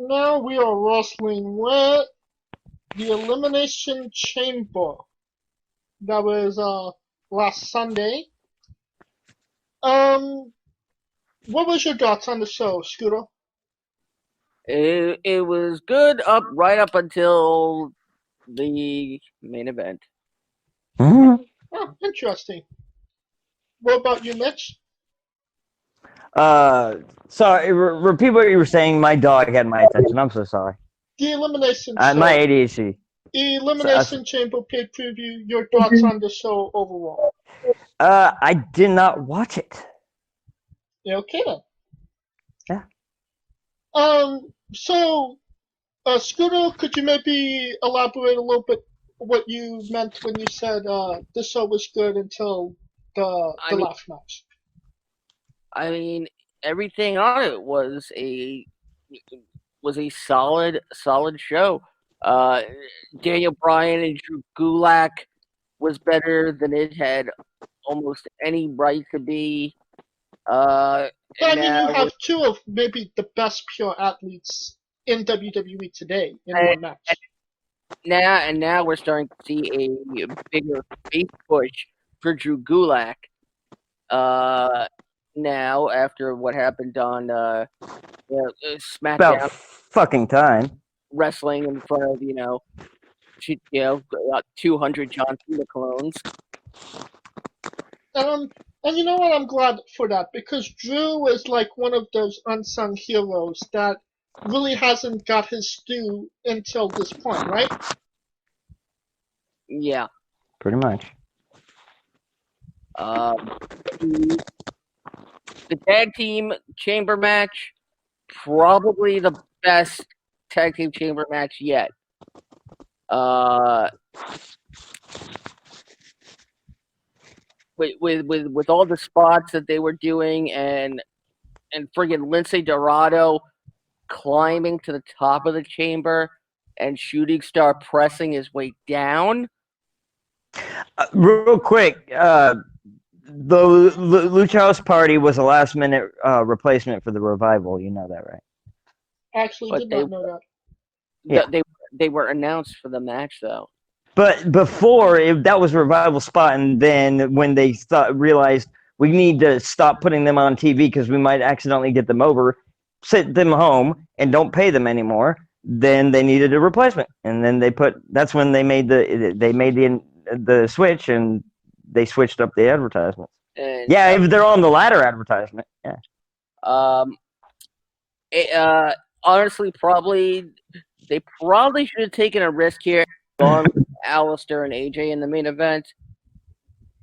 now we are wrestling with the Elimination Chamber. That was last Sunday. Um, what was your thoughts on the show, Scooter? It was good right up until the main event. Oh, interesting. What about you, Mitch? Sorry, repeat what you were saying. My dog had my attention. I'm so sorry. The Elimination My Show. ADHD. The Elimination Chamber pay-per-view. Your thoughts on the show overall? I did not watch it. Okay then. Yeah. So, Scooter, could you maybe elaborate a little bit what you meant when you said the show was good until the last match? I mean, everything on it was a solid show. Daniel Bryan and Drew Gulak was better than it had almost any right to be. But I mean, you have two of maybe the best pure athletes in WWE today in one match. Now we're starting to see a bigger face push for Drew Gulak. Now after what happened on SmackDown, about fucking time, wrestling in front of 200 John Cena clones. And you know what? I'm glad for that because Drew is like one of those unsung heroes that really hasn't got his due until this point, right? Yeah. Pretty much. The tag team chamber match, probably the best tag team chamber match yet. With all the spots that they were doing and friggin' Lindsay Dorado climbing to the top of the chamber and Shooting Star pressing his way down. Real quick, the Lucha House Party was a last-minute replacement for the Revival. You know that, right? Actually, did not know that. Yeah. They were announced for the match, though. But before, that was Revival spot, and then when they realized we need to stop putting them on TV because we might accidentally get them over, sit them home, and don't pay them anymore, then they needed a replacement. And then that's when they made the switch, and they switched up the advertisements. And, if they're on the ladder advertisement, yeah. Honestly, they probably should have taken a risk here, gone with Alistair and AJ in the main event.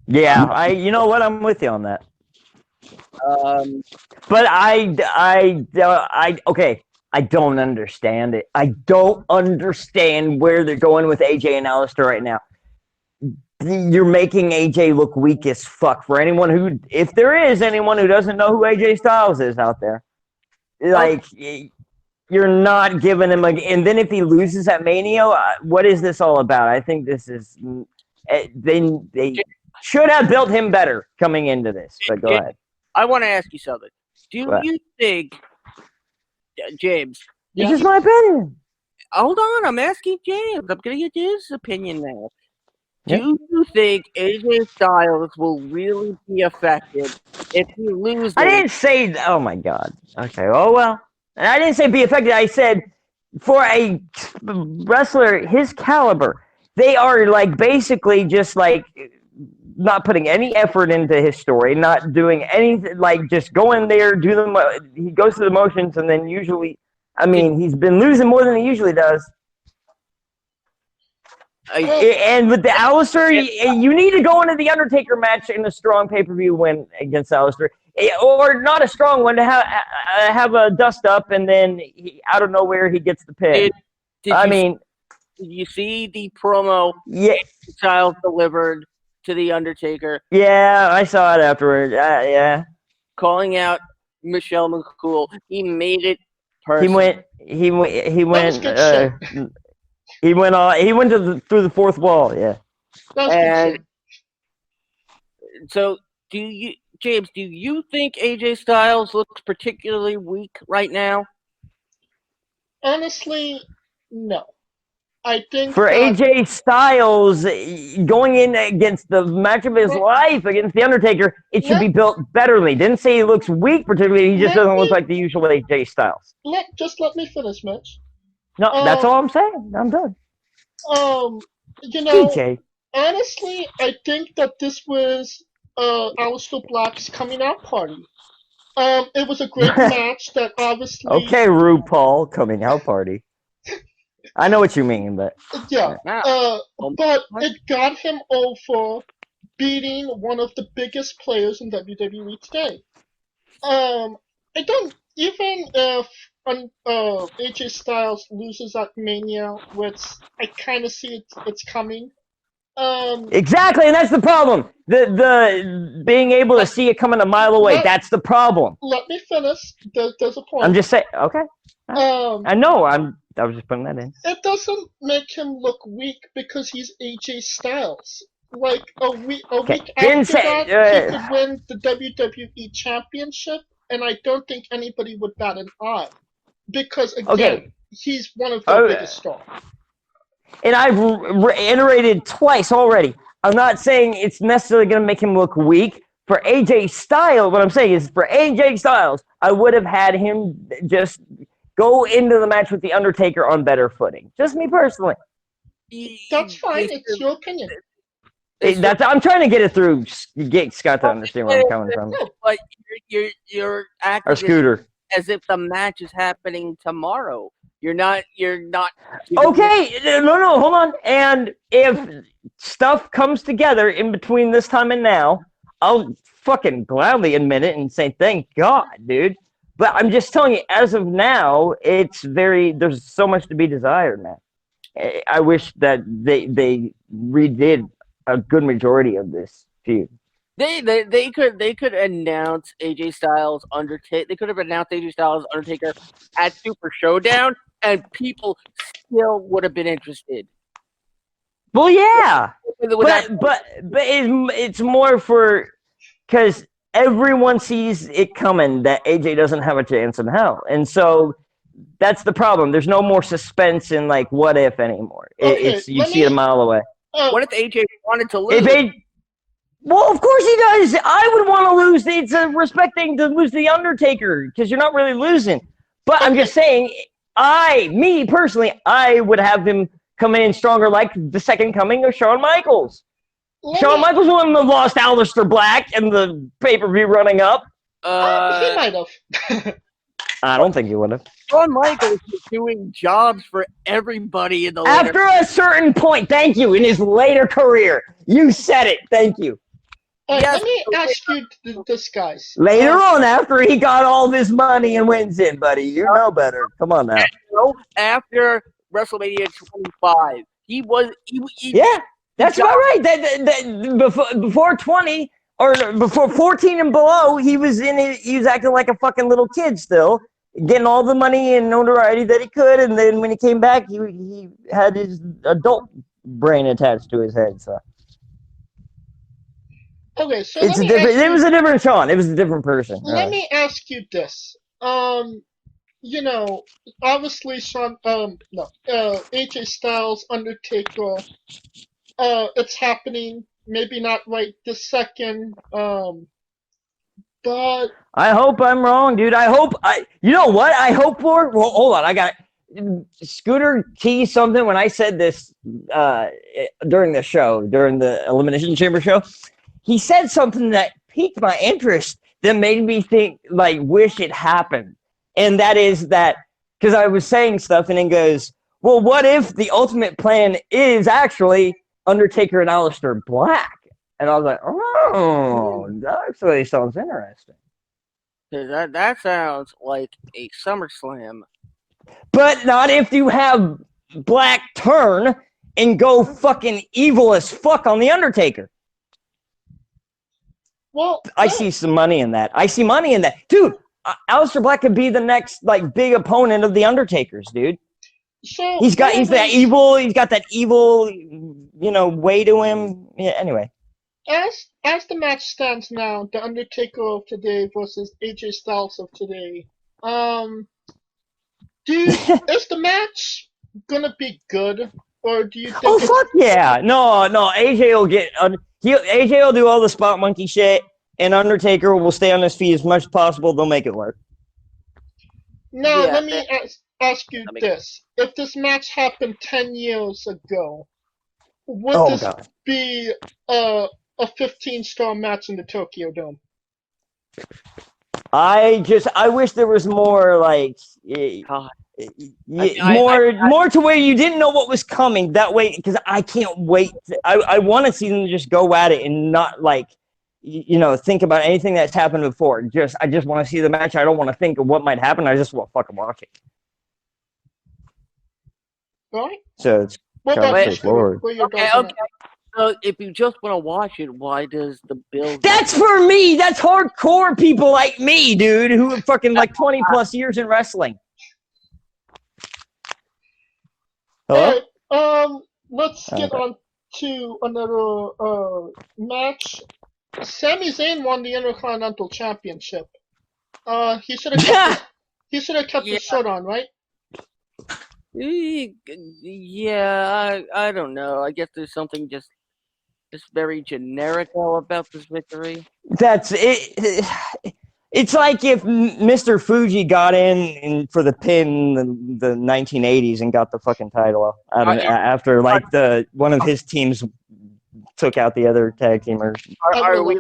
Yeah, you know what? I'm with you on that. But okay. I don't understand it. I don't understand where they're going with AJ and Alistair right now. You're making AJ look weak as fuck. For anyone if there is anyone who doesn't know who AJ Styles is out there, like, you're not giving him and then if he loses at Mania, what is this all about? I think this is they should have built him better coming into this. But go ahead. I want to ask you something. Do you think, James? This is my opinion. Hold on, I'm asking James. I'm going to get his opinion now. Do you think AJ Styles will really be affected if he loses? I didn't say. Oh my god. Okay. Oh well. I didn't say be affected. I said for a wrestler his caliber, they are like basically just like not putting any effort into his story, not doing anything, like just going there, he goes through the motions, and then usually, I mean, he's been losing more than he usually does. And with the Alistair, you need to go into the Undertaker match in a strong pay-per-view win against Alistair, or not a strong one to have a dust up, and then out of nowhere he gets the pin. Did you see the promo? Yeah, Styles delivered to the Undertaker. Yeah, I saw it afterward. Yeah, calling out Michelle McCool. He made it personal. He went through the fourth wall. Yeah. And so, James? Do you think AJ Styles looks particularly weak right now? Honestly, no. I think For that AJ Styles going in against the match of his let, life against The Undertaker, it should be let, built betterly. Didn't say he looks weak particularly, he just let doesn't look me like the usual AJ Styles. let me finish, Mitch. No, that's Um, all I'm saying. I'm done. um, you know, DJ. honestly, I think that this was Aleister Black's coming out party. It was a great match that obviously, Okay, RuPaul coming out party. I know what you mean, but yeah, yeah. Now, but what? it got him over beating one of the biggest players in WWE today. I don't even if AJ Styles loses at Mania, which I kind of see it's coming. Um, Exactly, and that's the problem. The being able to let, see it coming a mile away, let, that's the problem. let me finish. There's a I'm point. just saying. Okay, Um, I know. I was just putting that in. it doesn't make him look weak because he's AJ Styles. Like a Okay, week didn't after say. that, he could win the WWE Championship, and I don't think anybody would bat an eye because again, Okay, he's one of their uh, biggest stars. and I've reiterated twice already. I'm not saying it's necessarily going to make him look weak. For AJ Styles, what I'm saying is for AJ Styles, I would have had him just go into the match with The Undertaker on better footing. Just me personally. That's fine. It's, It's your opinion. it's your, That's I'm trying to get it through. Get Scott to understand where I'm coming from. No, but you're Or acting Scooter. as if the match is happening tomorrow. You're not giving it. Okay, no, hold on. And if stuff comes together in between this time and now, I'll fucking gladly admit it and say thank God, dude. But I'm just telling you, as of now, there's so much to be desired, man. I wish that they redid a good majority of this feud. They could announce AJ Styles Undertaker. They could have announced AJ Styles Undertaker at Super Showdown, and people still would have been interested. Well, yeah, Without, but it's more for because everyone sees it coming that AJ doesn't have a chance in hell, and so that's the problem. There's no more suspense in like what if anymore. okay. It's you Let see it a me. mile away. what if AJ wanted to If lose? it, well, of course he does. I would want to lose. It's a respect thing to lose the Undertaker because you're not really losing. But I'm Okay. just saying, me personally, I would have him come in stronger, like the second coming of Shawn Michaels. Let Shawn me. Michaels wouldn't have lost Aleister Black and the pay-per-view running up. He might have. I don't think he would have. Shawn Michaels was doing jobs for everybody in the later. After a certain point, thank you, in his later career. You said it. Thank you. Alright, Yes, let me ask you this, guys. Later on, after he got all this money and wins in, buddy. You know better. Come on now. after WrestleMania 25, he Yeah, that's about right. That before 20 or before 14 and below, he was acting like a fucking little kid still, getting all the money and notoriety that he could. And then when he came back, he had his adult brain attached to his head. So Okay, so it's a different. It was a different Sean. It was a different person. let me ask you this. You know, obviously, AJ Styles, Undertaker. It's happening. Maybe not right this second. But I hope I'm wrong, dude. You know what I hope for? Well, hold on. I got Scooter teased something when I said this during the show, during the Elimination Chamber show. He said something that piqued my interest that made me think, like, wish it happened. And that is that, because I was saying stuff and then goes, well, what if the ultimate plan is actually Undertaker and Aleister Black? And I was like, oh, that actually sounds interesting. that sounds like a SummerSlam. But not if you have Black turn and go fucking evil as fuck on The Undertaker. well, I see some money in that. I see money in that. Dude, Aleister Black could be the next like big opponent of The Undertaker's, dude. so He's got that evil, way to him. Yeah, anyway. as the match stands now, the Undertaker of today versus AJ Styles of today. Is the match gonna be good, or do you Oh think it's fuck yeah! No, AJ will get. AJ will do all the spot monkey shit, and Undertaker will stay on his feet as much as possible. They'll make it work. now? Yeah, Let me ask you that makes this: if this match happened 10 years ago, would Oh this god. be a 15-star match in the Tokyo Dome? I wish there was more like God. I more to where you didn't know what was coming. That way, because I can't wait. I want to see them just go at it and not like think about anything that's happened before. I just want to see the match. I don't want to think of what might happen. I just want to fucking watch it. All right. So it's What kind of about you, Scooter? straightforward. What are your okay, thoughts on okay. that? So if you just want to watch it, why does the build? That's for me. That's hardcore people like me, dude, who have fucking like 20 plus years in wrestling. Hello? Alright, let's get Okay. on to another match. Sami Zayn won the Intercontinental Championship. He should have kept Yeah, his shirt on, right? yeah. I don't know. I guess there's something just very generic about this victory. That's it. It's like if Mr. Fuji got in for the pin in the 1980s and got the fucking title after like one of his teams took out the other tag teamers. Are we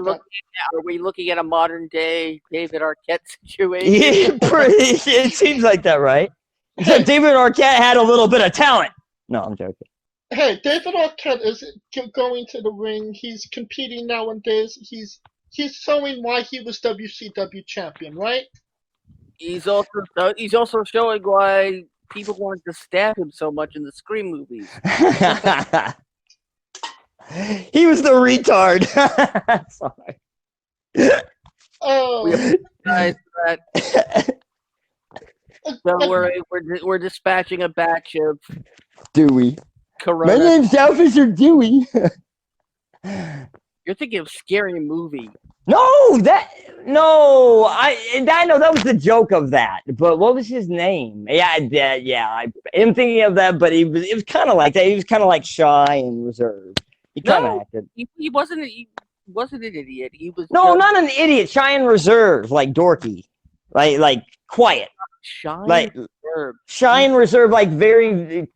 looking at a modern day David Arquette situation? It seems like that, right? Except David Arquette had a little bit of talent. No, I'm joking. Hey, David Arquette is going to the ring. He's competing nowadays. He's showing why he was WCW champion, right? He's also showing why people wanted to stab him so much in the Scream movies. He was the retard. Sorry. Oh, We apologize for that. So we're dispatching a batch of Dewey. Corona. My name's Officer Dewey. You're thinking of Scary Movie. No, I know that was the joke of that. But what was his name? Yeah. I am thinking of that, but it was kind of like that. He was kind of like shy and reserved. He kind of acted. He wasn't an idiot. He was not an idiot. Shy and reserved, like dorky, like quiet, shy, like reserved. Shy and reserved, like very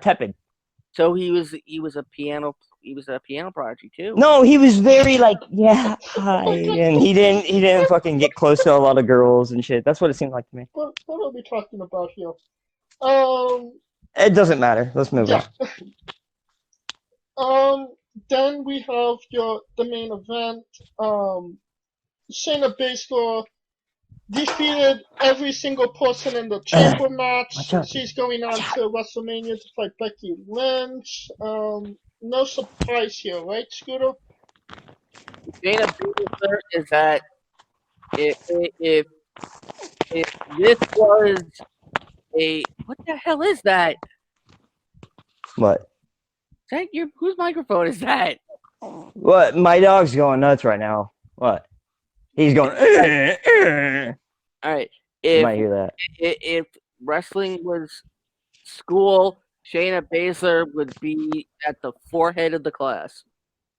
tepid. So he was a piano prodigy too. No, he was very like, yeah, hi, and he didn't fucking get close to a lot of girls and shit. That's what it seemed like to me. what are we talking about here? It doesn't matter. Let's move on. Then we have the main event. Shayna Baszler defeated every single person in the chamber match. She's going on to WrestleMania to fight Becky Lynch. No surprise here, right, Scooter? Shayna Baszler is that if this was what the hell is that? What? Is that whose microphone is that? What? My dog's going nuts right now. What? He's going. All right. You might hear that. If wrestling was school, Shayna Baszler would be at the forehead of the class.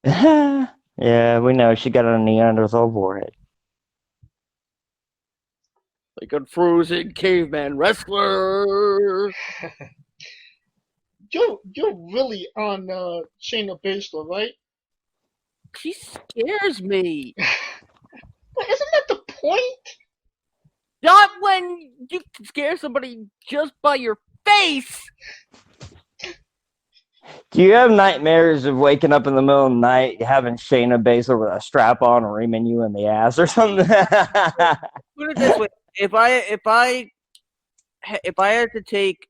Yeah, we know she got a Neanderthal forehead. Like a frozen caveman wrestler. You're really on Shayna Baszler, right? She scares me. Well, isn't that the point? Not when you scare somebody just by your face. Do you have nightmares of waking up in the middle of the night, having Shayna Baszler with a strap on reaming you in the ass or something? Put it this way: if I had to take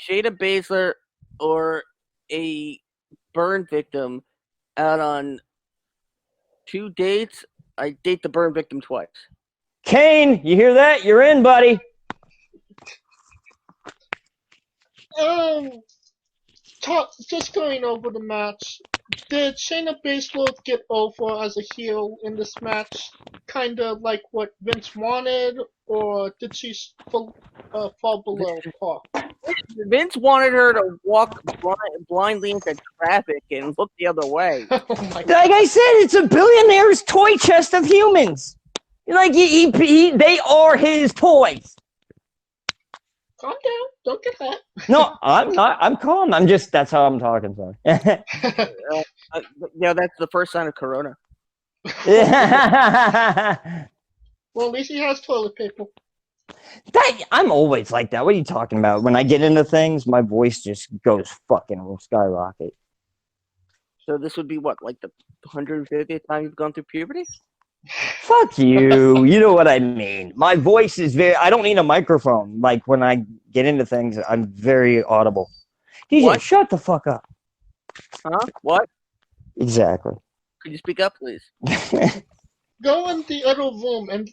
Shayna Baszler or a burn victim out on 2 dates, I date the burn victim twice. Kane, you hear that? You're in, buddy. Just going over the match. Did Shayna Baszler get over as a heel in this match? kind of like what Vince wanted, or did she fall below par? Vince wanted her to walk blindly into traffic and look the other way. Oh my God. Like I said, it's a billionaire's toy chest of humans. Like they are his toys. Calm down. Don't get hot. No, I'm not. I'm calm. That's how I'm talking. Sorry. That's the first sign of Corona. Well, at least he has toilet paper. I'm always like that. What are you talking about? When I get into things, my voice just goes fucking skyrocket. So this would be what, like the 150th time you've gone through puberty? Fuck you. You know what I mean. My voice is I don't need a microphone. Like when I get into things, I'm very audible. DJ, What? shut the fuck up. Huh? What? Exactly. Could you speak up, please? Go in the other room and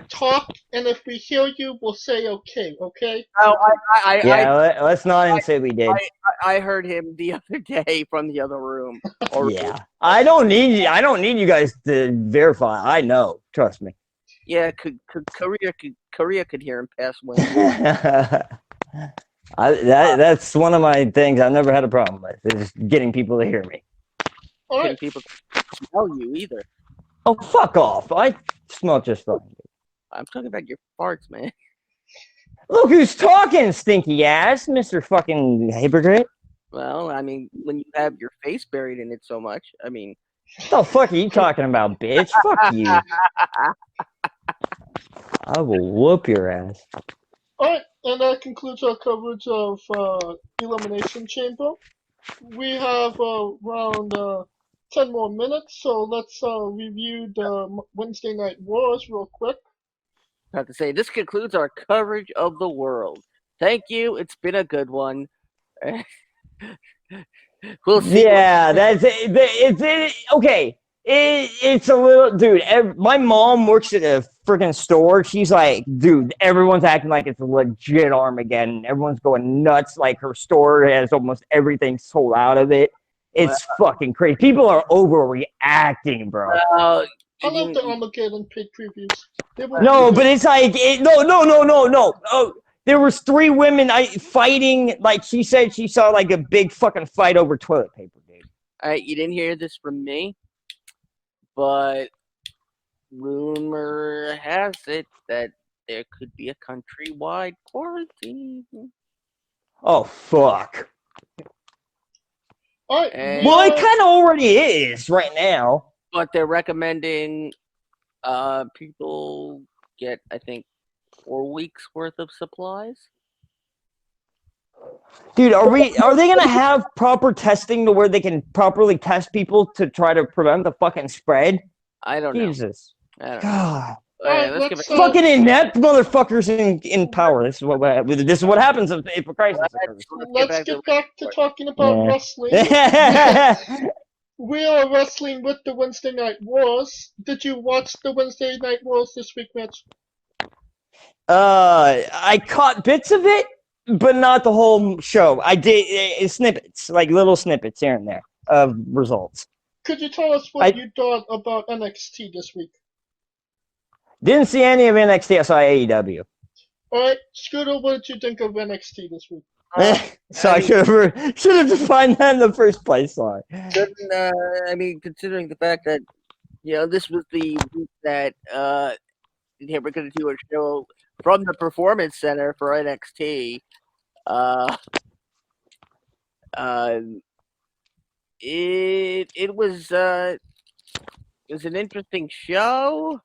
talk, and if we hear you, we'll say okay, okay? Oh, let's not say we did. I heard him the other day from the other room. Yeah. I don't need you guys to verify. I know. Trust me. Yeah, Korea could hear him pass away. That's one of my things I've never had a problem with, is getting people to hear me. All right. People smell you either. Oh, fuck off. I smell just fine. I'm talking about your farts, man. Look who's talking, stinky ass, Mr. fucking hypocrite. Well, I mean, when you have your face buried in it so much, I mean... What the fuck are you talking about, bitch? Fuck you. I will whoop your ass. Alright, and that concludes our coverage of Elimination Chamber. We have around 10 more minutes, so let's review the Wednesday Night Wars real quick. I have to say, this concludes our coverage of the world. Thank you. It's been a good one. We'll see. Yeah, that's it. Okay. It's a little, dude. My mom works at a freaking store. She's like, dude, everyone's acting like it's a legit Armageddon. Everyone's going nuts. Like her store has almost everything sold out of it. It's fucking crazy. People are overreacting, bro. I love the Armageddon paid previews. No, but it's like no. Oh, there was 3 women fighting. Like she said, she saw like a big fucking fight over toilet paper, dude. You didn't hear this from me, but rumor has it that there could be a countrywide quarantine. Oh fuck. Well, it kind of already is right now. But they're recommending people get, I think, 4 weeks worth of supplies. Dude, are they gonna have proper testing to where they can properly test people to try to prevent the fucking spread? I don't know. Jesus. I don't know. God. Let's fucking inept motherfuckers in power. This is what happens if a crisis occurs. Let's get back to talking about wrestling. We are wrestling with the Wednesday Night Wars. Did you watch the Wednesday Night Wars this week, Mitch? I caught bits of it, but not the whole show. I did snippets, like little snippets here and there of results. Could you tell us what you thought about NXT this week? Didn't see any of NXT. I saw AEW. All right, Scooter, what did you think of NXT this week? So I should have defined that in the first place. Sorry. I mean, considering the fact that this was the week that we're going to do a show from the Performance Center for NXT. It was an interesting show.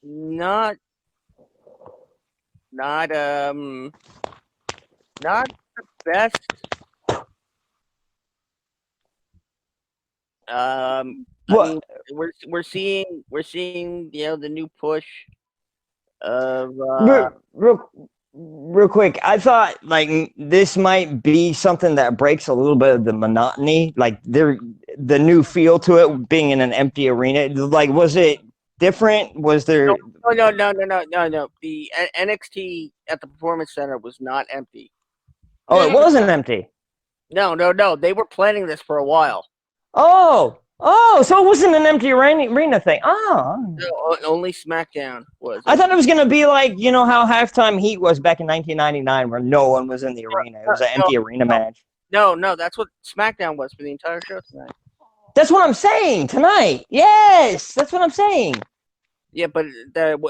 Not the best. What? We're seeing the new push of real quick. I thought like this might be something that breaks a little bit of the monotony, like the new feel to it being in an empty arena. Like, was it different? Was there? No. The NXT at the Performance Center was not empty. Oh, it wasn't empty. No. They were planning this for a while. Oh, Oh, so it wasn't an empty arena thing. Oh. No, only SmackDown was. I thought it was going to be like, you know, how Halftime Heat was back in 1999 where no one was in the arena. It was an empty arena match. No, that's what SmackDown was for the entire show tonight. That's what I'm saying tonight. Yes, that's what I'm saying. Yeah, but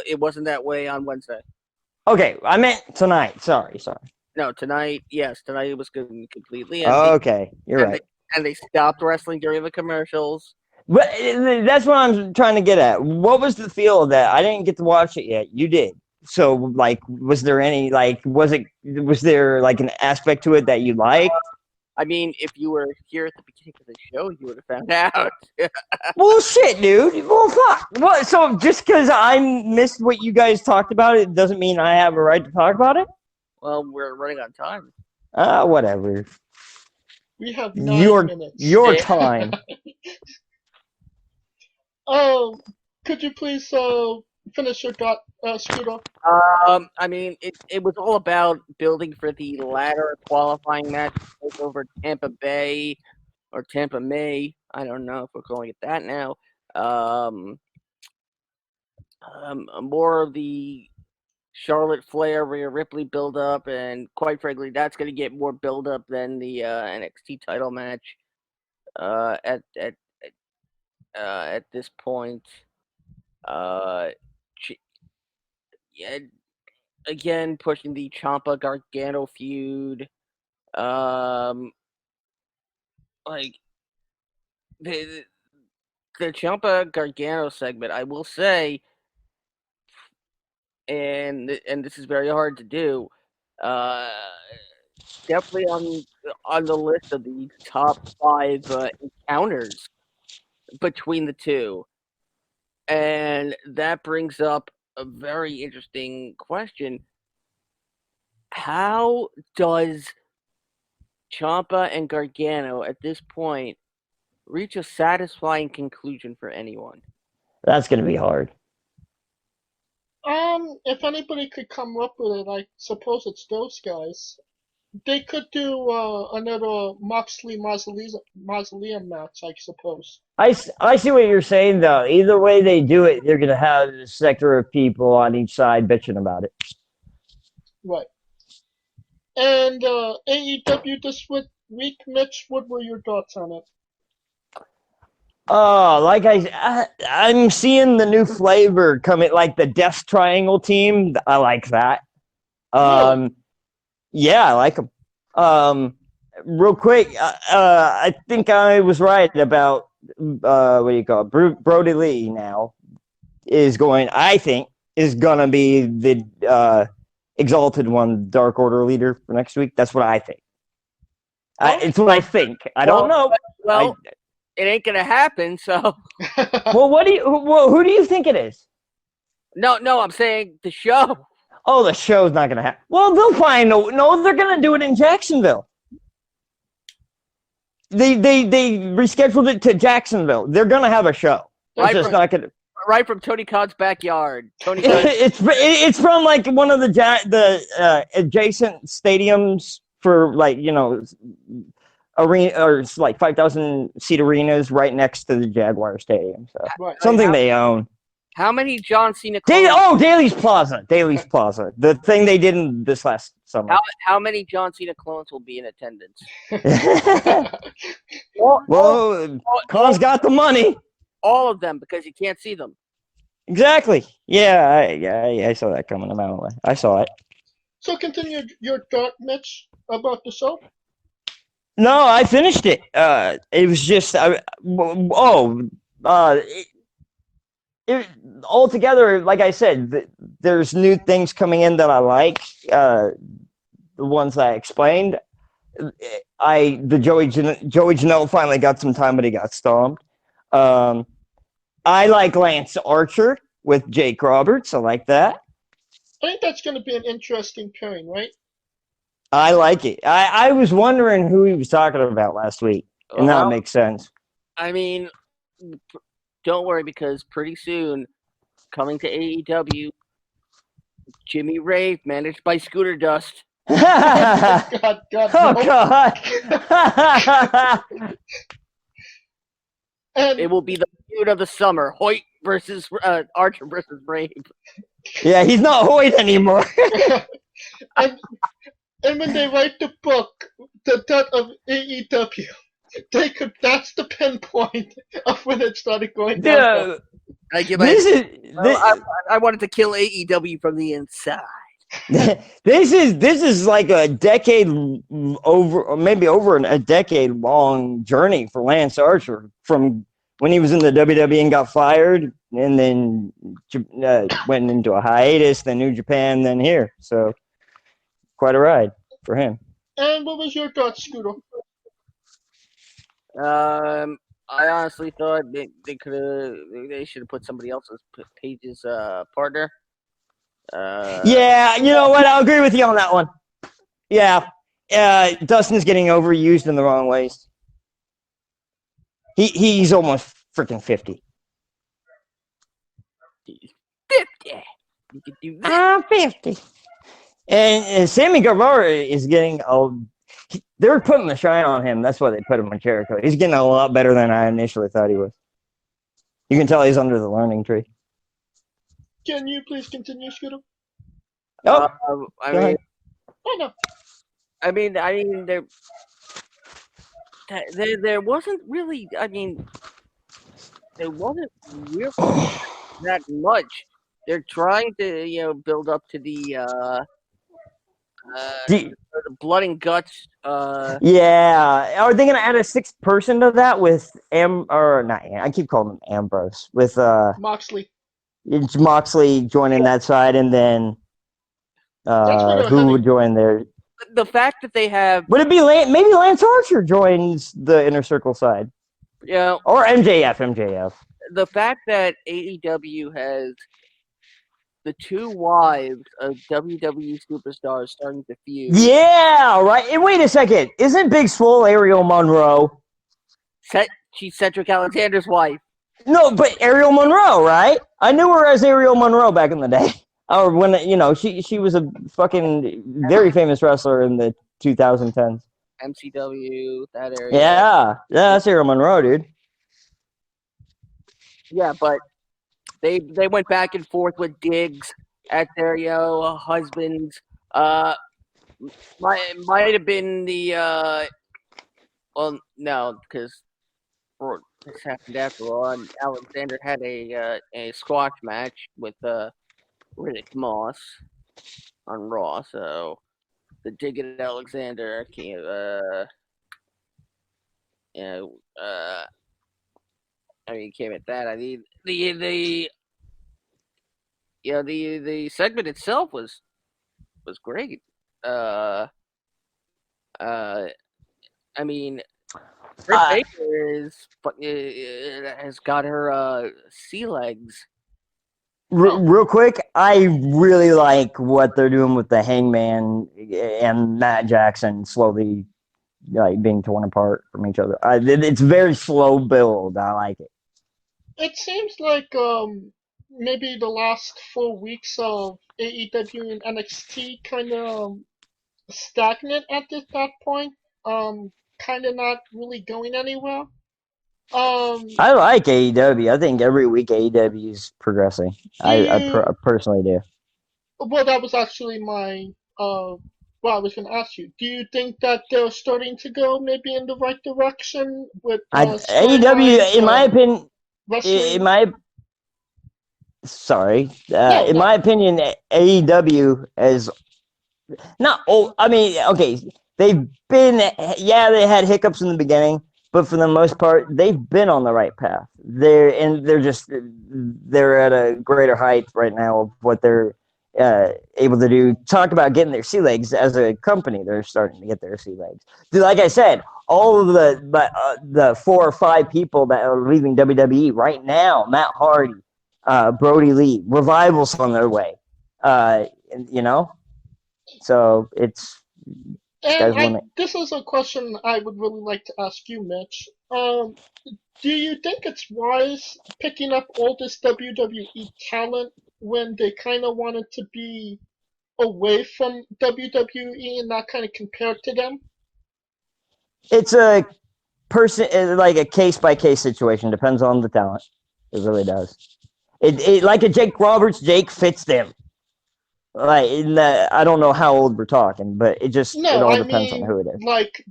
it wasn't that way on Wednesday. Okay, I meant tonight. Sorry. No, tonight, yes, tonight it was completely empty. empty. Okay, you're right. And they stopped wrestling during the commercials. But that's what I'm trying to get at. What was the feel of that? I didn't get to watch it yet. You did. So, like, was there any, like, was there, like, an aspect to it that you liked? I mean, if you were here at the beginning of the show, you would have found out. Well, shit, dude. Well, fuck. What? So just because I missed what you guys talked about, it doesn't mean I have a right to talk about it? Well, we're running on time. Whatever. We have 9 minutes. Your time. Could you please finish your thought, Scooter? I mean, it was all about building for the ladder qualifying match over Tampa Bay or Tampa May. I don't know if we're calling it that now. More of the Charlotte Flair, Rhea Ripley build up, and quite frankly, that's going to get more build up than the NXT title match. At this point, yeah, again pushing the Ciampa Gargano feud. Like the Ciampa Gargano segment, I will say, and this is very hard to do. Definitely on the list of the top 5 encounters between the two, and that brings up a very interesting question. How does Ciampa and Gargano at this point reach a satisfying conclusion for anyone? That's going to be hard. If anybody could come up with it, I suppose it's those guys. They could do another Moxley Mausoleum match, I suppose. I see what you're saying, though. Either way they do it, they're going to have a sector of people on each side bitching about it. Right. And AEW this week, Mitch, what were your thoughts on it? Oh, like I'm seeing the new flavor coming, like the Death Triangle team. I like that. Really? Yeah, I like them. Real quick, I think I was right about what do you call it? Brody Lee now is going. I think is gonna be the Exalted One, Dark Order leader for next week. That's what I think. It's what I think. I don't know. Well, it ain't gonna happen. So, well, who do you think it is? No, I'm saying the show. Oh, the show's not gonna happen. Well, they'll find no. They're gonna do it in Jacksonville. They rescheduled it to Jacksonville. They're gonna have a show. Not gonna. Right from Tony Khan's backyard. Tony Khan. It's from like one of the adjacent stadiums for like arena or like 5,000 seat arenas right next to the Jaguar Stadium. So something they own. How many John Cena clones? Daly's Plaza. The thing they did in this last summer. How many John Cena clones will be in attendance? Khan's got the money. All of them, because you can't see them. Exactly. Yeah, I saw that coming a mile away. I saw it. So continue your thought, Mitch, about the show. No, I finished it. It was just altogether, like I said, there's new things coming in that I like. The ones I explained. The Joey Janelle finally got some time, but he got stomped. I like Lance Archer with Jake Roberts. I like that. I think that's going to be an interesting pairing, right? I like it. I was wondering who he was talking about last week, and that makes sense. I mean, don't worry, because pretty soon, coming to AEW, Jimmy Rave, managed by Scooter Dust. God, oh, God. It And will be the feud of the summer: Hoyt versus Archer versus Brave. Yeah, he's not Hoyt anymore. and and when they write the book, the death of AEW, that's the pinpoint of when it started going downhill. Dude, I give my. this is I wanted to kill AEW from the inside. this is like a decade over, or maybe over a decade long journey for Lance Archer from when he was in the WWE and got fired, and then went into a hiatus, then New Japan, then here. So quite a ride for him. And what was your thoughts, Scooter? I honestly thought they should have put somebody else's Paige's partner. Yeah, you know what? I'll agree with you on that one. Yeah, Dustin's getting overused in the wrong ways. He's almost freaking 50. He's 50. You could do that. I'm 50. And Sammy Guevara is getting they're putting the shine on him. That's why they put him on Jericho. He's getting a lot better than I initially thought he was. You can tell he's under the learning tree. Can you please continue, Scooter? Oh, I go mean, ahead. Oh no. I mean, there wasn't really. I mean, there wasn't really that much. They're trying to, build up to the blood and guts. Yeah. Are they going to add a sixth person to that with I keep calling him Ambrose. With Moxley. Moxley joining that side, and then who would join there? The fact that they have. Would it be maybe Lance Archer joins the Inner Circle side? Yeah. Or MJF. The fact that AEW has the two wives of WWE superstars starting to feud. Yeah, right. And wait a second. Isn't Big Swole Ariel Monroe? She's Cedric Alexander's wife. No, but Ariel Monroe, right? I knew her as Ariel Monroe back in the day. Or when, she was a fucking very famous wrestler in the 2010s. MCW, that area. Yeah, that's Ariel Monroe, dude. Yeah, but they went back and forth with digs at their husbands. Might have been the well, no, because this happened after all. And Alexander had a squash match with Riddick Moss on Raw, so the dig at Alexander came. I mean, came at that. I mean, the segment itself was great. I mean, Britt Baker has got her sea legs. Real quick, I really like what they're doing with the Hangman and Matt Jackson slowly being torn apart from each other. It's very slow build. I like it. It seems like maybe the last 4 weeks of AEW and NXT kind of stagnant at that point. Kind of not really going anywhere. I like AEW. I think every week AEW is progressing. I personally do. Well, that was actually my well, I was going to ask you. Do you think that they're starting to go maybe in the right direction with AEW, in my opinion, wrestling? in my opinion, AEW is not old. I mean, okay, they had hiccups in the beginning, but for the most part, they've been on the right path. They're at a greater height right now of what they're able to do. Talk about getting their sea legs as a company. They're starting to get their sea legs. Like I said, all of the 4 or 5 people that are leaving WWE right now, Matt Hardy, Brody Lee, Revival's on their way. So it's. And this is a question I would really like to ask you, Mitch. Do you think it's wise picking up all this WWE talent when they kind of wanted to be away from WWE and not kind of compared to them? It's a like a case by case situation. Depends on the talent. It really does. It like a Jake Roberts. Jake fits them. Like I don't know how old we're talking, but it No, all I depends on mean who it is. like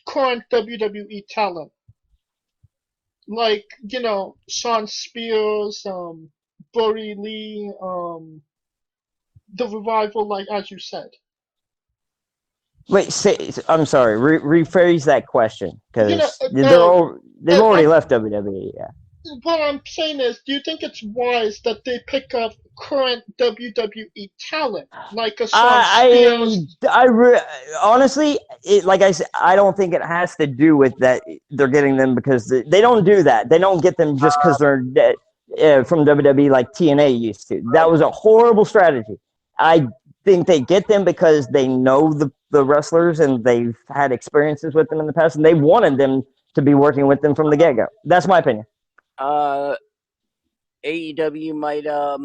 current WWE talent, like Sean Spears, Brody Lee, the Revival, like as you said. Wait, I'm sorry. Rephrase that question You know, because they've already left WWE. Yeah. what I'm saying is, do you think it's wise that they pick up current WWE talent, like a Sean Spears? Honestly, like I said, I don't think it has to do with that. They're getting them because they don't do that. They don't get them just because they're from WWE like TNA used to. That was a horrible strategy. I think they get them because they know the wrestlers and they've had experiences with them in the past, and they wanted them to be working with them from the get go. That's my opinion. AEW might have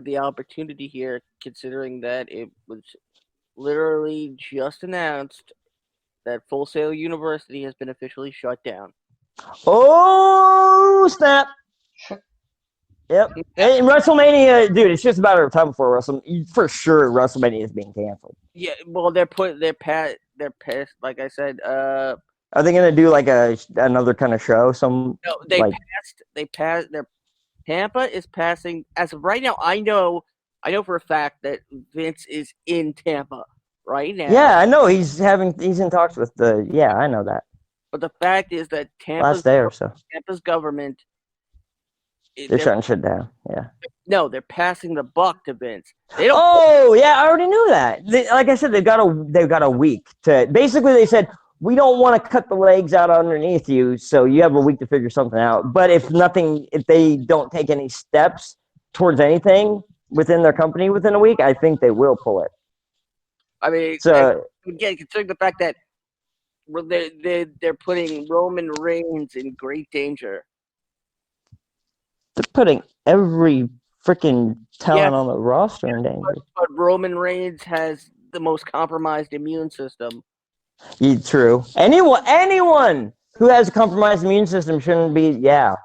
the opportunity here, considering that it was literally just announced that Full Sail University has been officially shut down. Oh snap! Yep. And WrestleMania, dude, it's just a matter of time before WrestleMania. For sure, WrestleMania is being canceled. Yeah, well, they're past. Like I said, are they gonna do like another kind of show? No, they passed. Their Tampa is passing as of right now. I know for a fact that Vince is in Tampa right now. Yeah, I know he's in talks with the. Yeah, I know that. But the fact is that last day or so, Tampa's government. They're shutting shit down. Yeah. No, they're passing the buck to Vince. They don't. Oh yeah, I already knew that. Like I said, they've got a week to. Basically, they said we don't want to cut the legs out underneath you, so you have a week to figure something out. But if they don't take any steps towards anything within their company within a week, I think they will pull it. I mean, so again, considering the fact that they're putting Roman Reigns in great danger. They're putting every freaking talent on the roster in danger. But Roman Reigns has the most compromised immune system. True. Anyone who has a compromised immune system shouldn't be. Yeah.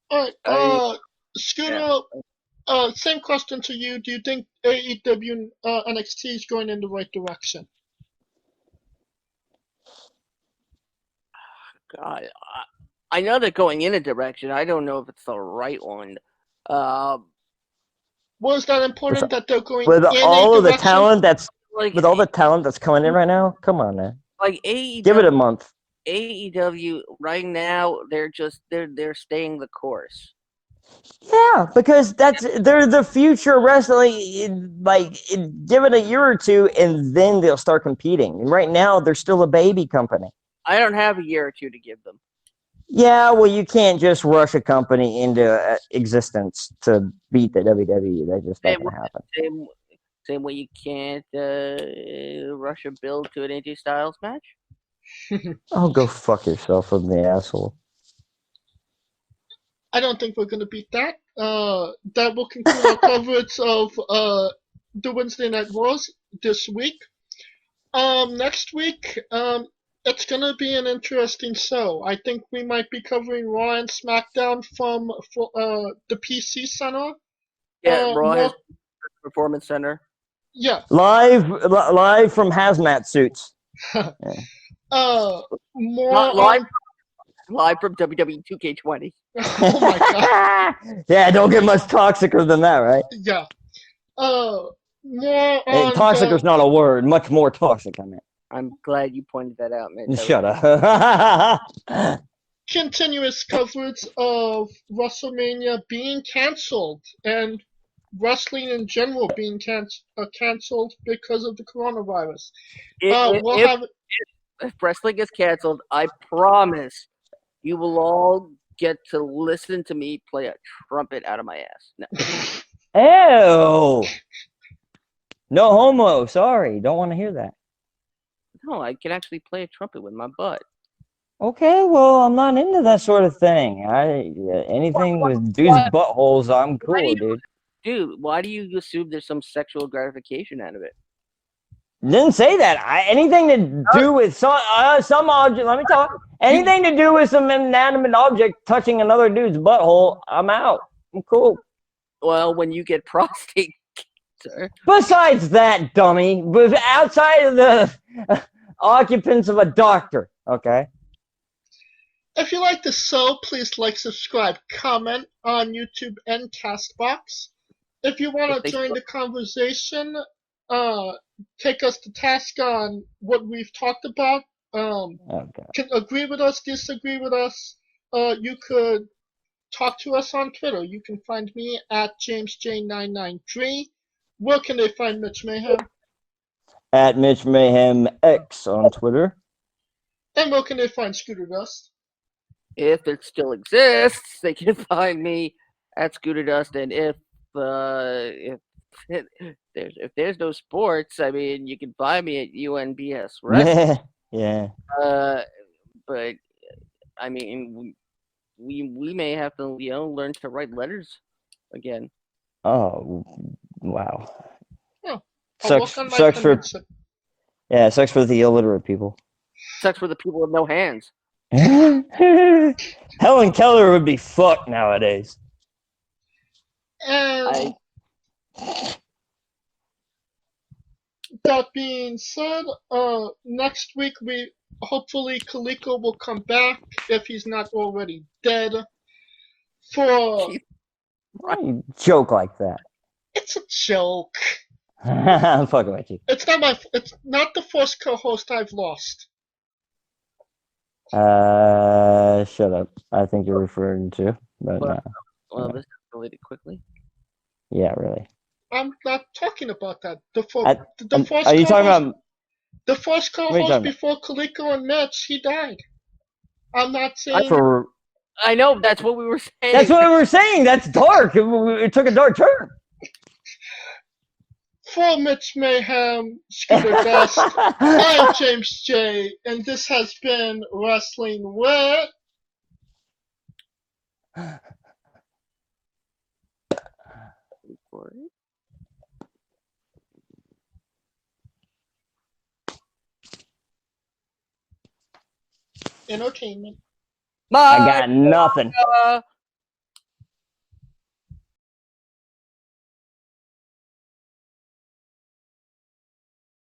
All right. Scooter. Same question to you. Do you think AEW NXT is going in the right direction? God, I know they're going in a direction. I don't know if it's the right one. Was that important that they're going with in all a of the direction? talent that's with all the talent that's coming in right now? Come on, man. Like AEW, give it a month. AEW right now, they're staying the course. Yeah, because they're the future wrestling. Like, give it a year or two, and then they'll start competing. And right now, they're still a baby company. I don't have a year or two to give them. Yeah, well, you can't just rush a company into existence to beat the WWE. That's just not going to happen. Same way you can't rush a build to an AJ Styles match. Oh, go fuck yourself with the asshole. I don't think we're going to beat that. That will conclude our coverage of the Wednesday Night Wars this week. Next week, it's going to be an interesting show. I think we might be covering Raw and SmackDown from the PC Center. Yeah, Raw has Performance Center. Yeah. Live from hazmat suits. Live from WWE 2K20. Oh my god. Yeah, don't get much toxicer than that, right? Yeah. Toxicer's not a word. Much more toxic, I mean. I'm glad you pointed that out, man. Shut up. Continuous coverage of WrestleMania being canceled and wrestling in general being canceled because of the coronavirus. If wrestling is canceled, I promise you will all get to listen to me play a trumpet out of my ass. No. Ew. No homo. Sorry. Don't want to hear that. No, I can actually play a trumpet with my butt. Okay, well, I'm not into that sort of thing. Anything with dudes' buttholes, I'm cool, dude. Dude, why do you assume there's some sexual gratification out of it? Didn't say that. Anything to do with some object. Let me talk. Anything to do with some inanimate object touching another dude's butthole, I'm out. I'm cool. Well, when you get prostate cancer. Besides that, dummy, but outside of the occupants of a doctor, okay? If you like the show, please like, subscribe, comment on YouTube and Castbox. If you want to join the conversation, take us to task on what we've talked about. Can agree with us, disagree with us. You could talk to us on Twitter. You can find me at JamesJ993. Where can they find Mitch Mayhem? At Mitch Mayhem X on Twitter. And where can they find Scooter Dust? If it still exists, they can find me at Scooter Dust. And if there's no sports, I mean, you can find me at UNBS, right? Yeah. But I mean, we may have to learn to write letters again. Oh, wow. Oh, sucks for the illiterate people. Sucks for the people with no hands. Helen Keller would be fucked nowadays. And that being said, next week hopefully Kaliko will come back if he's not already dead. For why you joke like that? It's a joke. I'm fucking with you. It's not the first co-host I've lost. Shut up. I think you're referring to, but well, this is related quickly. Yeah, really. I'm not talking about that. Are you talking about the first co-host before Kaliko and Mitch? He died. I'm not saying. I know, that's what we were saying. That's what we were saying. That's dark. It took a dark turn. For Mitch Mayhem, Scooter Dust, I'm James J, and this has been Wrestling with Entertainment. I got nothing.